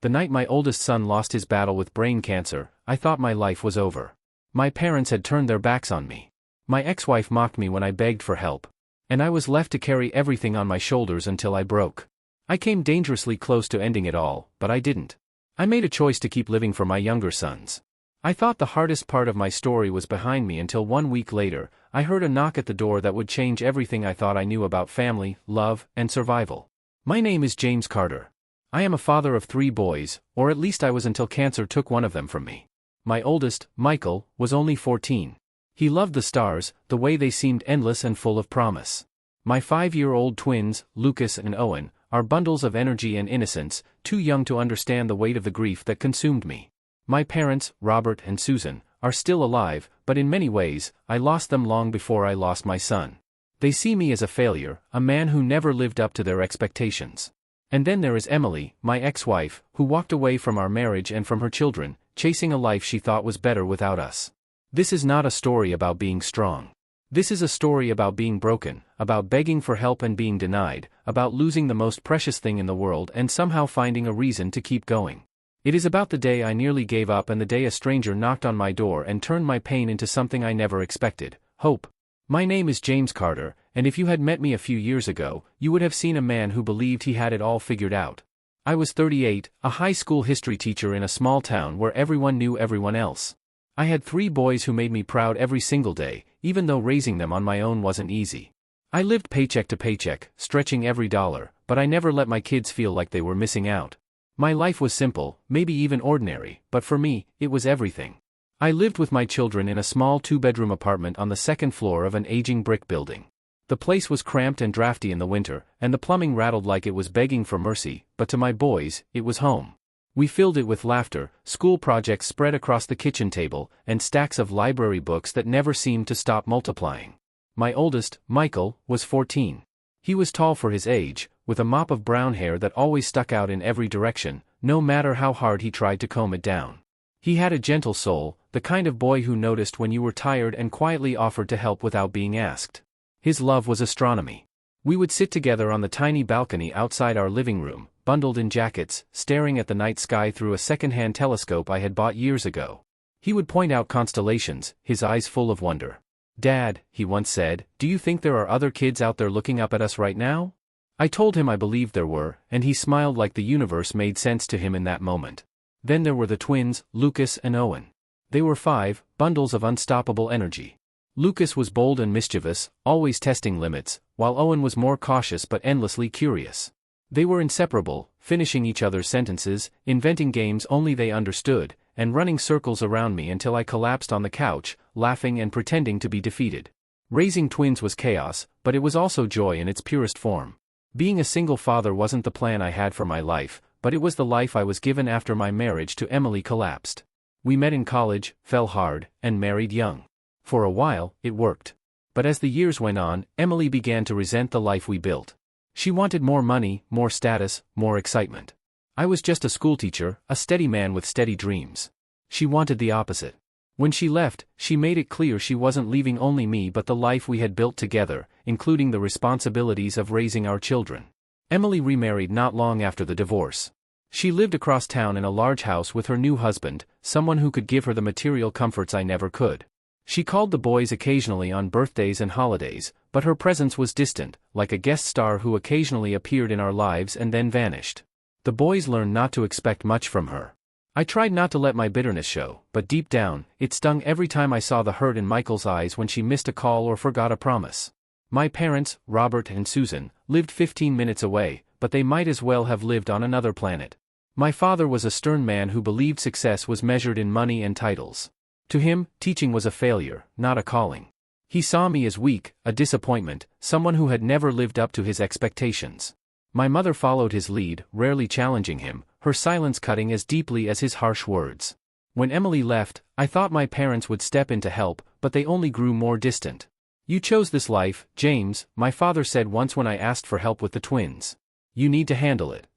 The night my oldest son lost his battle with brain cancer, I thought my life was over. My parents had turned their backs on me. My ex-wife mocked me when I begged for help. And I was left to carry everything on my shoulders until I broke. I came dangerously close to ending it all, but I didn't. I made a choice to keep living for my younger sons. I thought the hardest part of my story was behind me until 1 week later, I heard a knock at the door that would change everything I thought I knew about family, love, and survival. My name is James Carter. I am a father of 3 boys, or at least I was until cancer took one of them from me. My oldest, Michael, was only 14. He loved the stars, the way they seemed endless and full of promise. My 5-year-old twins, Lucas and Owen, are bundles of energy and innocence, too young to understand the weight of the grief that consumed me. My parents, Robert and Susan, are still alive, but in many ways, I lost them long before I lost my son. They see me as a failure, a man who never lived up to their expectations. And then there is Emily, my ex-wife, who walked away from our marriage and from her children, chasing a life she thought was better without us. This is not a story about being strong. This is a story about being broken, about begging for help and being denied, about losing the most precious thing in the world and somehow finding a reason to keep going. It is about the day I nearly gave up and the day a stranger knocked on my door and turned my pain into something I never expected: hope. My name is James Carter, and if you had met me a few years ago, you would have seen a man who believed he had it all figured out. I was 38, a high school history teacher in a small town where everyone knew everyone else. I had 3 boys who made me proud every single day, even though raising them on my own wasn't easy. I lived paycheck to paycheck, stretching every dollar, but I never let my kids feel like they were missing out. My life was simple, maybe even ordinary, but for me, it was everything. I lived with my children in a small 2-bedroom apartment on the 2nd floor of an aging brick building. The place was cramped and drafty in the winter, and the plumbing rattled like it was begging for mercy, but to my boys, it was home. We filled it with laughter, school projects spread across the kitchen table, and stacks of library books that never seemed to stop multiplying. My oldest, Michael, was 14. He was tall for his age, with a mop of brown hair that always stuck out in every direction, no matter how hard he tried to comb it down. He had a gentle soul, the kind of boy who noticed when you were tired and quietly offered to help without being asked. His love was astronomy. We would sit together on the tiny balcony outside our living room, bundled in jackets, staring at the night sky through a second-hand telescope I had bought years ago. He would point out constellations, his eyes full of wonder. "Dad," he once said, "do you think there are other kids out there looking up at us right now?" I told him I believed there were, and he smiled like the universe made sense to him in that moment. Then there were the twins, Lucas and Owen. They were 5 bundles of unstoppable energy. Lucas was bold and mischievous, always testing limits, while Owen was more cautious but endlessly curious. They were inseparable, finishing each other's sentences, inventing games only they understood, and running circles around me until I collapsed on the couch, laughing and pretending to be defeated. Raising twins was chaos, but it was also joy in its purest form. Being a single father wasn't the plan I had for my life, but it was the life I was given after my marriage to Emily collapsed. We met in college, fell hard, and married young. For a while, it worked. But as the years went on, Emily began to resent the life we built. She wanted more money, more status, more excitement. I was just a schoolteacher, a steady man with steady dreams. She wanted the opposite. When she left, she made it clear she wasn't leaving only me but the life we had built together, including the responsibilities of raising our children. Emily remarried not long after the divorce. She lived across town in a large house with her new husband, someone who could give her the material comforts I never could. She called the boys occasionally on birthdays and holidays, but her presence was distant, like a guest star who occasionally appeared in our lives and then vanished. The boys learned not to expect much from her. I tried not to let my bitterness show, but deep down, it stung every time I saw the hurt in Michael's eyes when she missed a call or forgot a promise. My parents, Robert and Susan, lived 15 minutes away, but they might as well have lived on another planet. My father was a stern man who believed success was measured in money and titles. To him, teaching was a failure, not a calling. He saw me as weak, a disappointment, someone who had never lived up to his expectations. My mother followed his lead, rarely challenging him, her silence cutting as deeply as his harsh words. When Emily left, I thought my parents would step in to help, but they only grew more distant. "You chose this life, James," my father said once when I asked for help with the twins. "You need to handle it."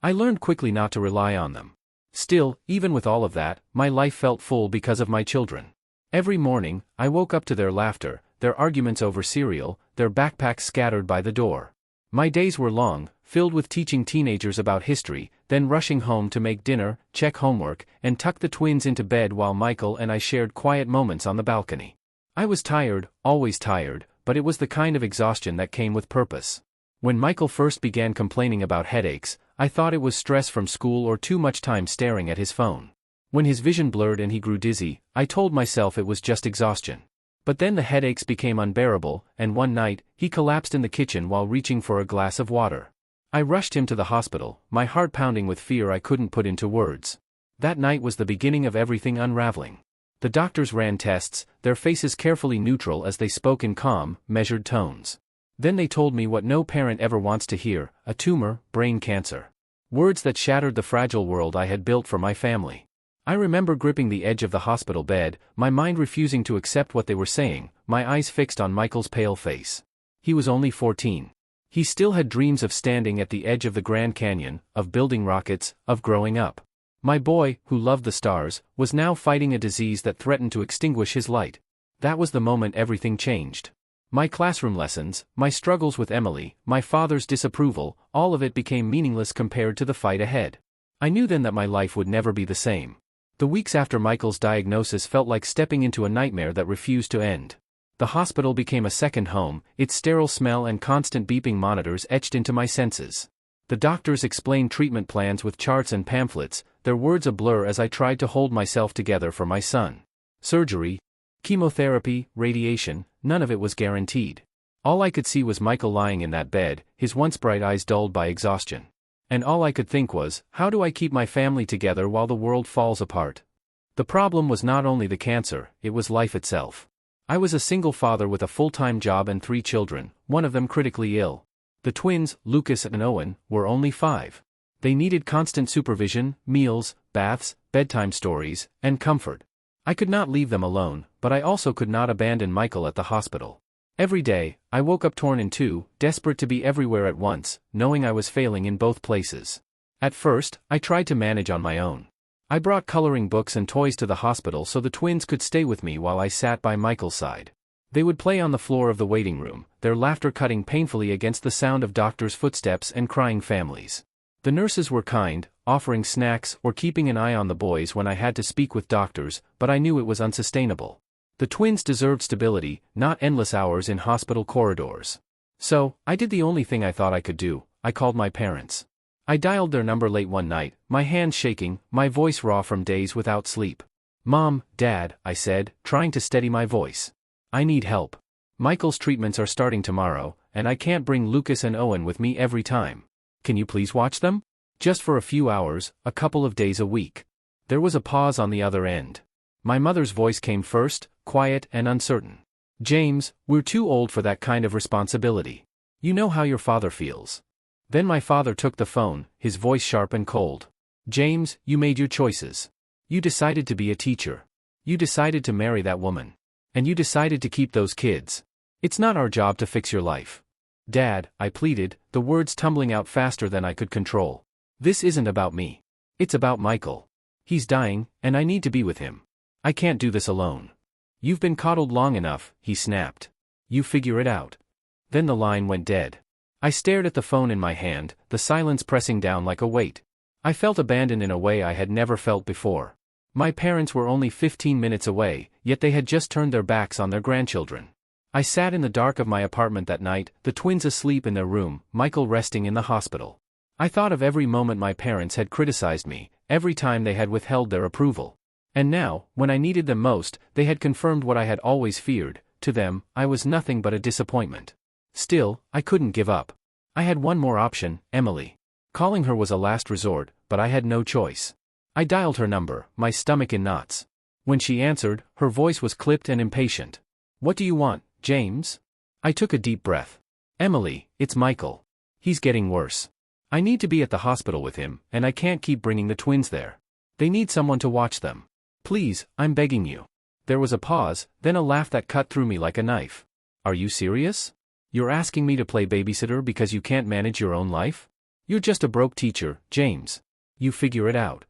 I learned quickly not to rely on them. Still, even with all of that, my life felt full because of my children. Every morning, I woke up to their laughter, their arguments over cereal, their backpacks scattered by the door. My days were long, filled with teaching teenagers about history, then rushing home to make dinner, check homework, and tuck the twins into bed while Michael and I shared quiet moments on the balcony. I was tired, always tired, but it was the kind of exhaustion that came with purpose. When Michael first began complaining about headaches, I thought it was stress from school or too much time staring at his phone. When his vision blurred and he grew dizzy, I told myself it was just exhaustion. But then the headaches became unbearable, and one night, he collapsed in the kitchen while reaching for a glass of water. I rushed him to the hospital, my heart pounding with fear I couldn't put into words. That night was the beginning of everything unraveling. The doctors ran tests, their faces carefully neutral as they spoke in calm, measured tones. Then they told me what no parent ever wants to hear: a tumor, brain cancer. Words that shattered the fragile world I had built for my family. I remember gripping the edge of the hospital bed, my mind refusing to accept what they were saying, my eyes fixed on Michael's pale face. He was only 14. He still had dreams of standing at the edge of the Grand Canyon, of building rockets, of growing up. My boy, who loved the stars, was now fighting a disease that threatened to extinguish his light. That was the moment everything changed. My classroom lessons, my struggles with Emily, my father's disapproval, all of it became meaningless compared to the fight ahead. I knew then that my life would never be the same. The weeks after Michael's diagnosis felt like stepping into a nightmare that refused to end. The hospital became a second home, its sterile smell and constant beeping monitors etched into my senses. The doctors explained treatment plans with charts and pamphlets, their words a blur as I tried to hold myself together for my son. Surgery, chemotherapy, radiation, none of it was guaranteed. All I could see was Michael lying in that bed, his once bright eyes dulled by exhaustion. And all I could think was, how do I keep my family together while the world falls apart? The problem was not only the cancer, it was life itself. I was a single father with a full-time job and 3 children, one of them critically ill. The twins, Lucas and Owen, were only 5. They needed constant supervision, meals, baths, bedtime stories, and comfort. I could not leave them alone, but I also could not abandon Michael at the hospital. Every day, I woke up torn in two, desperate to be everywhere at once, knowing I was failing in both places. At first, I tried to manage on my own. I brought coloring books and toys to the hospital so the twins could stay with me while I sat by Michael's side. They would play on the floor of the waiting room, their laughter cutting painfully against the sound of doctors' footsteps and crying families. The nurses were kind, offering snacks or keeping an eye on the boys when I had to speak with doctors, but I knew it was unsustainable. The twins deserved stability, not endless hours in hospital corridors. So, I did the only thing I thought I could do: I called my parents. I dialed their number late one night, my hands shaking, my voice raw from days without sleep. "Mom, Dad," I said, trying to steady my voice. "I need help. Michael's treatments are starting tomorrow, and I can't bring Lucas and Owen with me every time. Can you please watch them? Just for a few hours, a couple of days a week." There was a pause on the other end. My mother's voice came first, quiet and uncertain. "James, we're too old for that kind of responsibility. You know how your father feels." Then my father took the phone, his voice sharp and cold. "James, you made your choices. You decided to be a teacher. You decided to marry that woman. And you decided to keep those kids. It's not our job to fix your life." "Dad," I pleaded, the words tumbling out faster than I could control. "This isn't about me. It's about Michael. He's dying, and I need to be with him. I can't do this alone." "You've been coddled long enough," he snapped. "You figure it out." Then the line went dead. I stared at the phone in my hand, the silence pressing down like a weight. I felt abandoned in a way I had never felt before. My parents were only 15 minutes away, yet they had just turned their backs on their grandchildren. I sat in the dark of my apartment that night, the twins asleep in their room, Michael resting in the hospital. I thought of every moment my parents had criticized me, every time they had withheld their approval. And now, when I needed them most, they had confirmed what I had always feared: to them, I was nothing but a disappointment. Still, I couldn't give up. I had one more option: Emily. Calling her was a last resort, but I had no choice. I dialed her number, my stomach in knots. When she answered, her voice was clipped and impatient. "What do you want, James?" I took a deep breath. "Emily, it's Michael. He's getting worse. I need to be at the hospital with him, and I can't keep bringing the twins there. They need someone to watch them. Please, I'm begging you." There was a pause, then a laugh that cut through me like a knife. "Are you serious? You're asking me to play babysitter because you can't manage your own life? You're just a broke teacher, James. You figure it out."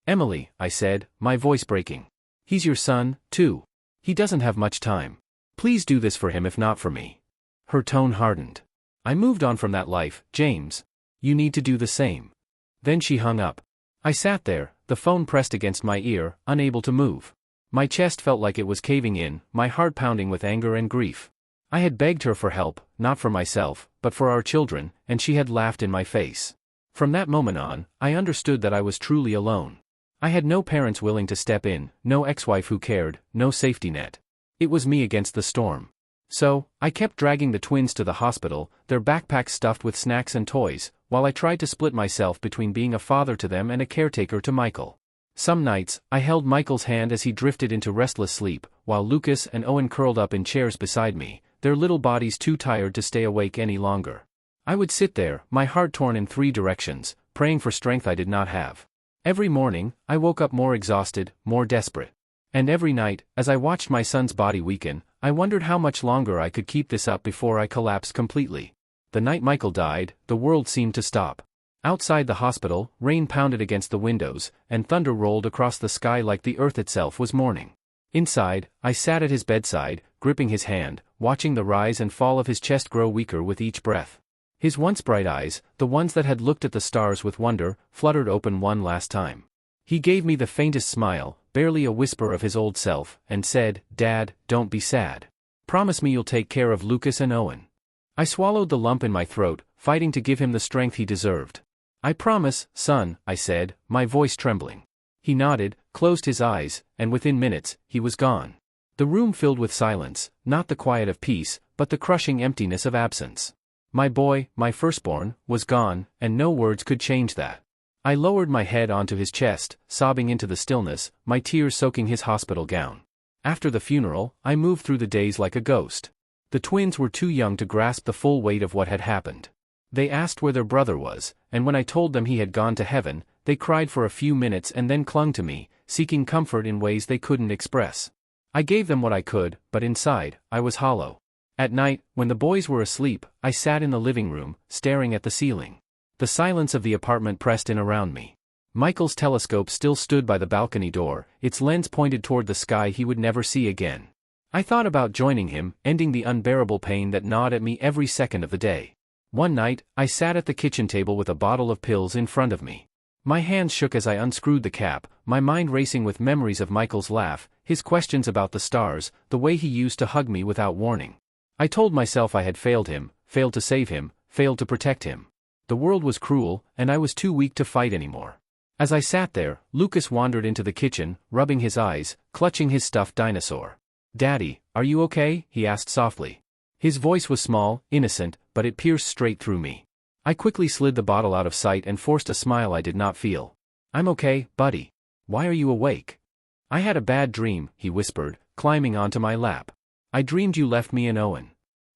"Emily," I said, my voice breaking. "He's your son, too. He doesn't have much time. Please do this for him if not for me." Her tone hardened. I moved on from that life, James. You need to do the same. Then she hung up. I sat there, the phone pressed against my ear, unable to move. My chest felt like it was caving in, my heart pounding with anger and grief. I had begged her for help, not for myself, but for our children, and she had laughed in my face. From that moment on, I understood that I was truly alone. I had no parents willing to step in, no ex-wife who cared, no safety net. It was me against the storm. So, I kept dragging the twins to the hospital, their backpacks stuffed with snacks and toys, while I tried to split myself between being a father to them and a caretaker to Michael. Some nights, I held Michael's hand as he drifted into restless sleep, while Lucas and Owen curled up in chairs beside me, their little bodies too tired to stay awake any longer. I would sit there, my heart torn in 3 directions, praying for strength I did not have. Every morning, I woke up more exhausted, more desperate. And every night, as I watched my son's body weaken, I wondered how much longer I could keep this up before I collapsed completely. The night Michael died, the world seemed to stop. Outside the hospital, rain pounded against the windows, and thunder rolled across the sky like the earth itself was mourning. Inside, I sat at his bedside, gripping his hand, watching the rise and fall of his chest grow weaker with each breath. His once bright eyes, the ones that had looked at the stars with wonder, fluttered open one last time. He gave me the faintest smile, barely a whisper of his old self, and said, "Dad, don't be sad. Promise me you'll take care of Lucas and Owen." I swallowed the lump in my throat, fighting to give him the strength he deserved. "I promise, son," I said, my voice trembling. He nodded, closed his eyes, and within minutes, he was gone. The room filled with silence, not the quiet of peace, but the crushing emptiness of absence. My boy, my firstborn, was gone, and no words could change that. I lowered my head onto his chest, sobbing into the stillness, my tears soaking his hospital gown. After the funeral, I moved through the days like a ghost. The twins were too young to grasp the full weight of what had happened. They asked where their brother was, and when I told them he had gone to heaven, they cried for a few minutes and then clung to me, seeking comfort in ways they couldn't express. I gave them what I could, but inside, I was hollow. At night, when the boys were asleep, I sat in the living room, staring at the ceiling. The silence of the apartment pressed in around me. Michael's telescope still stood by the balcony door, its lens pointed toward the sky he would never see again. I thought about joining him, ending the unbearable pain that gnawed at me every second of the day. One night, I sat at the kitchen table with a bottle of pills in front of me. My hands shook as I unscrewed the cap, my mind racing with memories of Michael's laugh, his questions about the stars, the way he used to hug me without warning. I told myself I had failed him, failed to save him, failed to protect him. The world was cruel, and I was too weak to fight anymore. As I sat there, Lucas wandered into the kitchen, rubbing his eyes, clutching his stuffed dinosaur. "Daddy, are you okay?" he asked softly. His voice was small, innocent, but it pierced straight through me. I quickly slid the bottle out of sight and forced a smile I did not feel. "I'm okay, buddy. Why are you awake?" "I had a bad dream," he whispered, climbing onto my lap. "I dreamed you left me and Owen."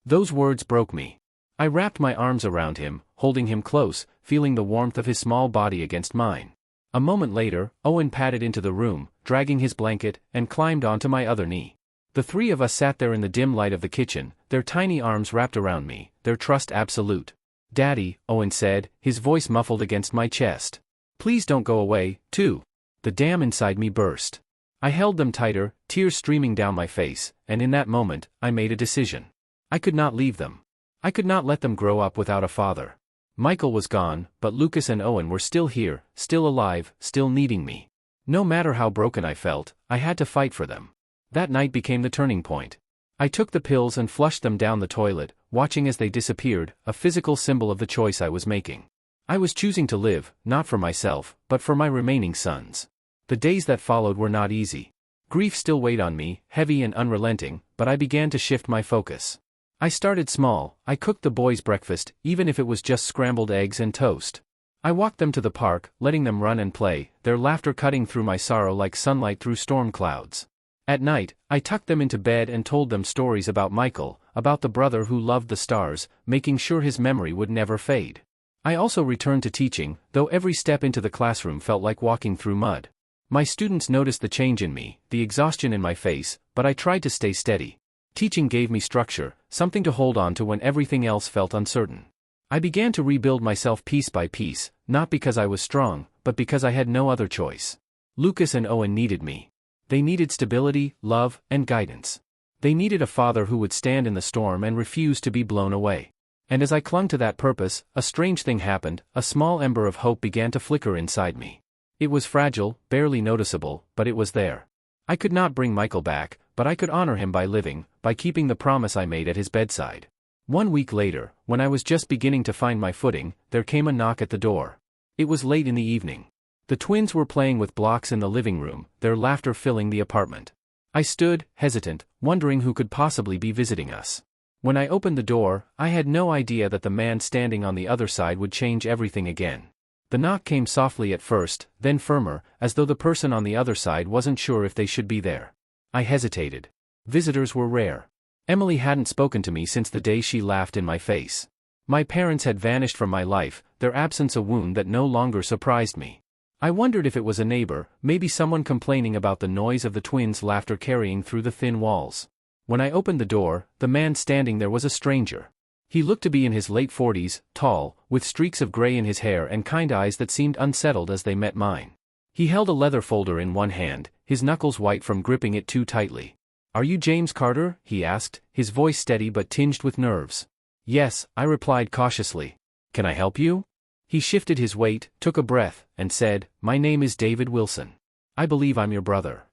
Those words broke me. I wrapped my arms around him, holding him close, feeling the warmth of his small body against mine. A moment later, Owen padded into the room, dragging his blanket, and climbed onto my other knee. The 3 of us sat there in the dim light of the kitchen, their tiny arms wrapped around me, their trust absolute. "Daddy," Owen said, his voice muffled against my chest. "Please don't go away, too." The dam inside me burst. I held them tighter, tears streaming down my face, and in that moment, I made a decision. I could not leave them. I could not let them grow up without a father. Michael was gone, but Lucas and Owen were still here, still alive, still needing me. No matter how broken I felt, I had to fight for them. That night became the turning point. I took the pills and flushed them down the toilet, watching as they disappeared, a physical symbol of the choice I was making. I was choosing to live, not for myself, but for my remaining sons. The days that followed were not easy. Grief still weighed on me, heavy and unrelenting, but I began to shift my focus. I started small. I cooked the boys' breakfast, even if it was just scrambled eggs and toast. I walked them to the park, letting them run and play, their laughter cutting through my sorrow like sunlight through storm clouds. At night, I tucked them into bed and told them stories about Michael, about the brother who loved the stars, making sure his memory would never fade. I also returned to teaching, though every step into the classroom felt like walking through mud. My students noticed the change in me, the exhaustion in my face, but I tried to stay steady. Teaching gave me structure, something to hold on to when everything else felt uncertain. I began to rebuild myself piece by piece, not because I was strong, but because I had no other choice. Lucas and Owen needed me. They needed stability, love, and guidance. They needed a father who would stand in the storm and refuse to be blown away. And as I clung to that purpose, a strange thing happened. A small ember of hope began to flicker inside me. It was fragile, barely noticeable, but it was there. I could not bring Michael back, but I could honor him by living, by keeping the promise I made at his bedside. 1 week later, when I was just beginning to find my footing, there came a knock at the door. It was late in the evening. The twins were playing with blocks in the living room, their laughter filling the apartment. I stood, hesitant, wondering who could possibly be visiting us. When I opened the door, I had no idea that the man standing on the other side would change everything again. The knock came softly at first, then firmer, as though the person on the other side wasn't sure if they should be there. I hesitated. Visitors were rare. Emily hadn't spoken to me since the day she laughed in my face. My parents had vanished from my life, their absence a wound that no longer surprised me. I wondered if it was a neighbor, maybe someone complaining about the noise of the twins' laughter carrying through the thin walls. When I opened the door, the man standing there was a stranger. He looked to be in his late 40s, tall, with streaks of gray in his hair and kind eyes that seemed unsettled as they met mine. He held a leather folder in one hand, his knuckles white from gripping it too tightly. "Are you James Carter?" he asked, his voice steady but tinged with nerves. "Yes," I replied cautiously. "Can I help you?" He shifted his weight, took a breath, and said, "My name is David Wilson. I believe I'm your brother."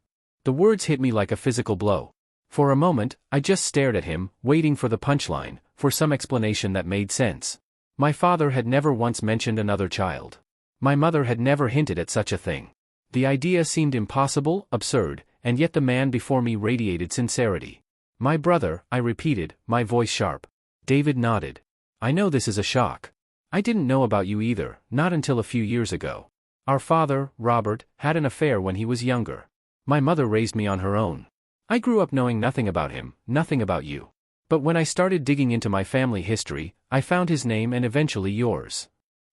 The words hit me like a physical blow. For a moment, I just stared at him, waiting for the punchline, for some explanation that made sense. My father had never once mentioned another child. My mother had never hinted at such a thing. The idea seemed impossible, absurd, and yet the man before me radiated sincerity. "My brother," I repeated, my voice sharp. David nodded. "I know this is a shock. I didn't know about you either, not until a few years ago. Our father, Robert, had an affair when he was younger. My mother raised me on her own. I grew up knowing nothing about him, nothing about you. But when I started digging into my family history, I found his name and eventually yours."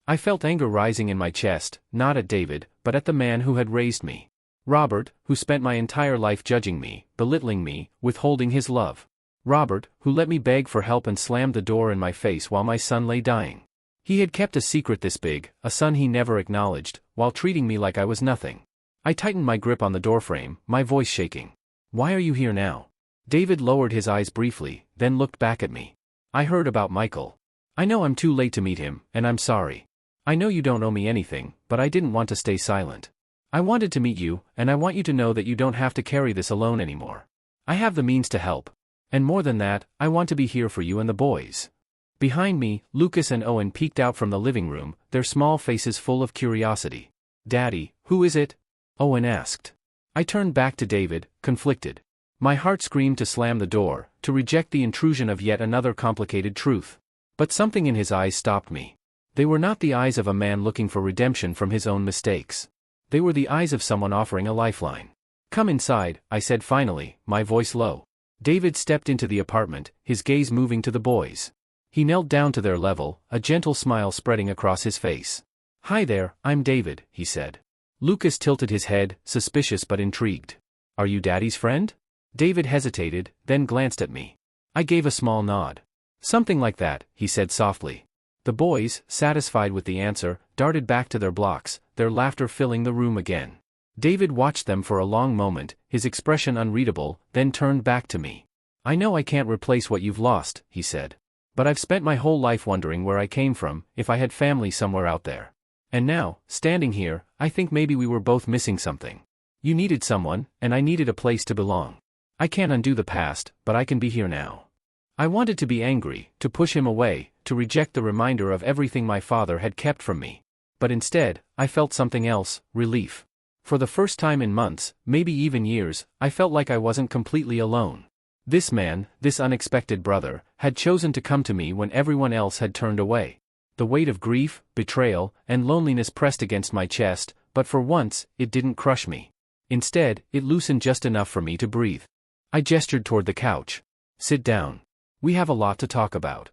I felt anger rising in my chest, not at David, but at the man who had raised me. Robert, who spent my entire life judging me, belittling me, withholding his love. Robert, who let me beg for help and slammed the door in my face while my son lay dying. He had kept a secret this big, a son he never acknowledged, while treating me like I was nothing. I tightened my grip on the doorframe, my voice shaking. "Why are you here now?" David lowered his eyes briefly, then looked back at me. "I heard about Michael. I know I'm too late to meet him, and I'm sorry. I know you don't owe me anything, but I didn't want to stay silent. I wanted to meet you, and I want you to know that you don't have to carry this alone anymore. I have the means to help. And more than that, I want to be here for you and the boys." Behind me, Lucas and Owen peeked out from the living room, their small faces full of curiosity. "Daddy, who is it?" Owen asked. I turned back to David, conflicted. My heart screamed to slam the door, to reject the intrusion of yet another complicated truth. But something in his eyes stopped me. They were not the eyes of a man looking for redemption from his own mistakes. They were the eyes of someone offering a lifeline. "Come inside," I said finally, my voice low. David stepped into the apartment, his gaze moving to the boys. He knelt down to their level, a gentle smile spreading across his face. "Hi there, I'm David," he said. Lucas tilted his head, suspicious but intrigued. "Are you Daddy's friend?" David hesitated, then glanced at me. I gave a small nod. "Something like that," he said softly. The boys, satisfied with the answer, darted back to their blocks, their laughter filling the room again. David watched them for a long moment, his expression unreadable, then turned back to me. "I know I can't replace what you've lost," he said. "But I've spent my whole life wondering where I came from, if I had family somewhere out there. And now, standing here, I think maybe we were both missing something. You needed someone, and I needed a place to belong. I can't undo the past, but I can be here now." I wanted to be angry, to push him away, to reject the reminder of everything my father had kept from me. But instead, I felt something else, relief. For the first time in months, maybe even years, I felt like I wasn't completely alone. This man, this unexpected brother, had chosen to come to me when everyone else had turned away. The weight of grief, betrayal, and loneliness pressed against my chest, but for once, it didn't crush me. Instead, it loosened just enough for me to breathe. I gestured toward the couch. "Sit down. We have a lot to talk about."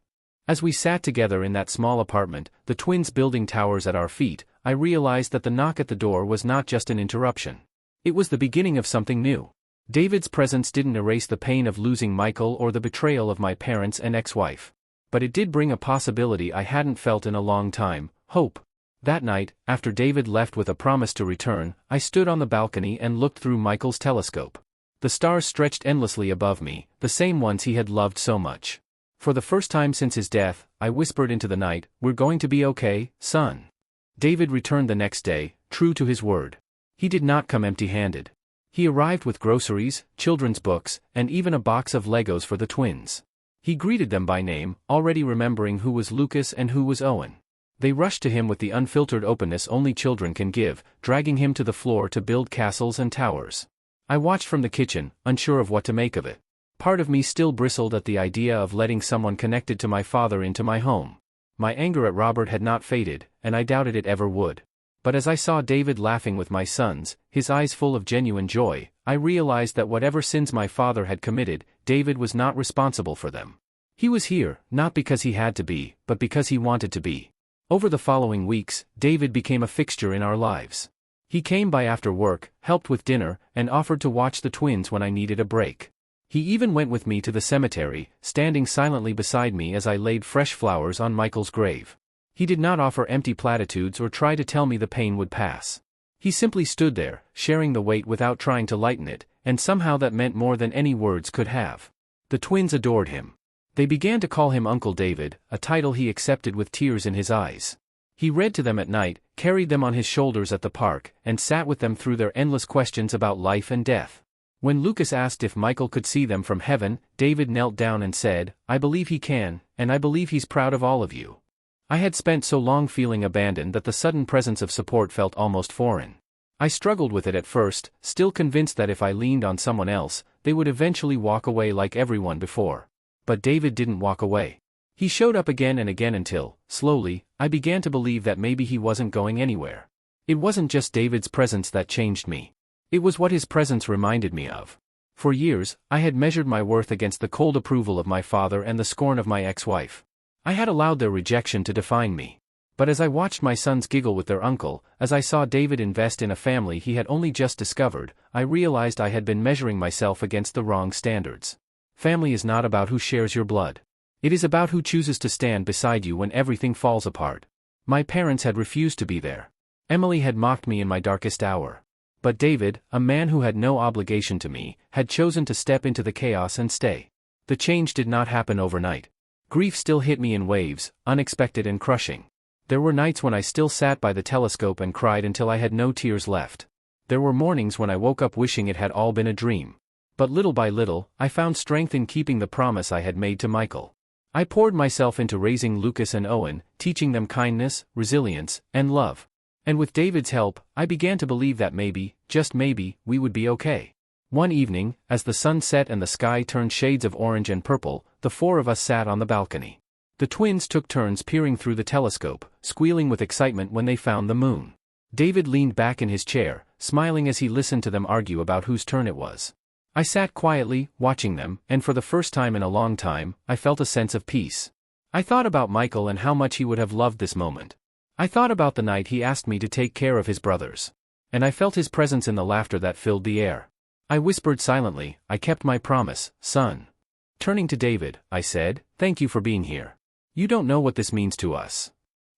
As we sat together in that small apartment, the twins building towers at our feet, I realized that the knock at the door was not just an interruption. It was the beginning of something new. David's presence didn't erase the pain of losing Michael or the betrayal of my parents and ex-wife. But it did bring a possibility I hadn't felt in a long time: hope. That night, after David left with a promise to return, I stood on the balcony and looked through Michael's telescope. The stars stretched endlessly above me, the same ones he had loved so much. For the first time since his death, I whispered into the night, "We're going to be okay, son." David returned the next day, true to his word. He did not come empty-handed. He arrived with groceries, children's books, and even a box of Legos for the twins. He greeted them by name, already remembering who was Lucas and who was Owen. They rushed to him with the unfiltered openness only children can give, dragging him to the floor to build castles and towers. I watched from the kitchen, unsure of what to make of it. Part of me still bristled at the idea of letting someone connected to my father into my home. My anger at Robert had not faded, and I doubted it ever would. But as I saw David laughing with my sons, his eyes full of genuine joy, I realized that whatever sins my father had committed, David was not responsible for them. He was here, not because he had to be, but because he wanted to be. Over the following weeks, David became a fixture in our lives. He came by after work, helped with dinner, and offered to watch the twins when I needed a break. He even went with me to the cemetery, standing silently beside me as I laid fresh flowers on Michael's grave. He did not offer empty platitudes or try to tell me the pain would pass. He simply stood there, sharing the weight without trying to lighten it, and somehow that meant more than any words could have. The twins adored him. They began to call him Uncle David, a title he accepted with tears in his eyes. He read to them at night, carried them on his shoulders at the park, and sat with them through their endless questions about life and death. When Lucas asked if Michael could see them from heaven, David knelt down and said, "I believe he can, and I believe he's proud of all of you." I had spent so long feeling abandoned that the sudden presence of support felt almost foreign. I struggled with it at first, still convinced that if I leaned on someone else, they would eventually walk away like everyone before. But David didn't walk away. He showed up again and again until, slowly, I began to believe that maybe he wasn't going anywhere. It wasn't just David's presence that changed me. It was what his presence reminded me of. For years, I had measured my worth against the cold approval of my father and the scorn of my ex-wife. I had allowed their rejection to define me. But as I watched my sons giggle with their uncle, as I saw David invest in a family he had only just discovered, I realized I had been measuring myself against the wrong standards. Family is not about who shares your blood. It is about who chooses to stand beside you when everything falls apart. My parents had refused to be there. Emily had mocked me in my darkest hour. But David, a man who had no obligation to me, had chosen to step into the chaos and stay. The change did not happen overnight. Grief still hit me in waves, unexpected and crushing. There were nights when I still sat by the telescope and cried until I had no tears left. There were mornings when I woke up wishing it had all been a dream. But little by little, I found strength in keeping the promise I had made to Michael. I poured myself into raising Lucas and Owen, teaching them kindness, resilience, and love. And with David's help, I began to believe that maybe, just maybe, we would be okay. One evening, as the sun set and the sky turned shades of orange and purple, the four of us sat on the balcony. The twins took turns peering through the telescope, squealing with excitement when they found the moon. David leaned back in his chair, smiling as he listened to them argue about whose turn it was. I sat quietly, watching them, and for the first time in a long time, I felt a sense of peace. I thought about Michael and how much he would have loved this moment. I thought about the night he asked me to take care of his brothers. And I felt his presence in the laughter that filled the air. I whispered silently, "I kept my promise, son." Turning to David, I said, "Thank you for being here. You don't know what this means to us."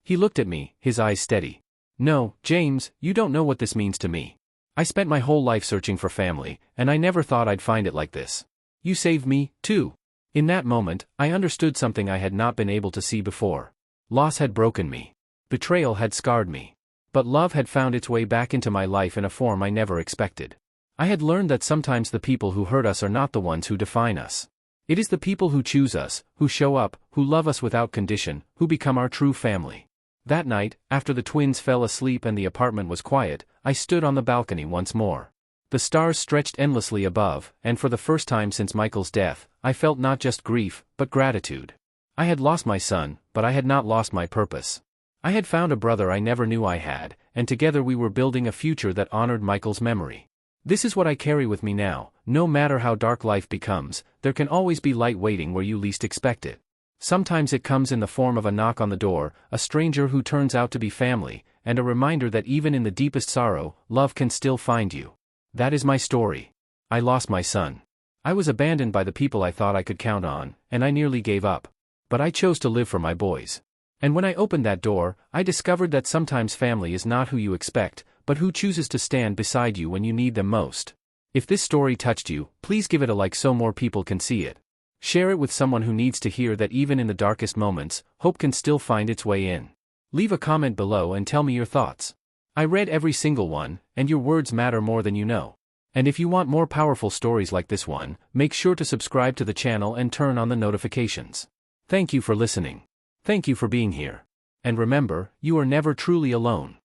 He looked at me, his eyes steady. "No, James, you don't know what this means to me. I spent my whole life searching for family, and I never thought I'd find it like this. You saved me, too." In that moment, I understood something I had not been able to see before. Loss had broken me. Betrayal had scarred me. But love had found its way back into my life in a form I never expected. I had learned that sometimes the people who hurt us are not the ones who define us. It is the people who choose us, who show up, who love us without condition, who become our true family. That night, after the twins fell asleep and the apartment was quiet, I stood on the balcony once more. The stars stretched endlessly above, and for the first time since Michael's death, I felt not just grief, but gratitude. I had lost my son, but I had not lost my purpose. I had found a brother I never knew I had, and together we were building a future that honored Michael's memory. This is what I carry with me now. No matter how dark life becomes, there can always be light waiting where you least expect it. Sometimes it comes in the form of a knock on the door, a stranger who turns out to be family, and a reminder that even in the deepest sorrow, love can still find you. That is my story. I lost my son. I was abandoned by the people I thought I could count on, and I nearly gave up. But I chose to live for my boys. And when I opened that door, I discovered that sometimes family is not who you expect, but who chooses to stand beside you when you need them most. If this story touched you, please give it a like so more people can see it. Share it with someone who needs to hear that even in the darkest moments, hope can still find its way in. Leave a comment below and tell me your thoughts. I read every single one, and your words matter more than you know. And if you want more powerful stories like this one, make sure to subscribe to the channel and turn on the notifications. Thank you for listening. Thank you for being here. And remember, you are never truly alone.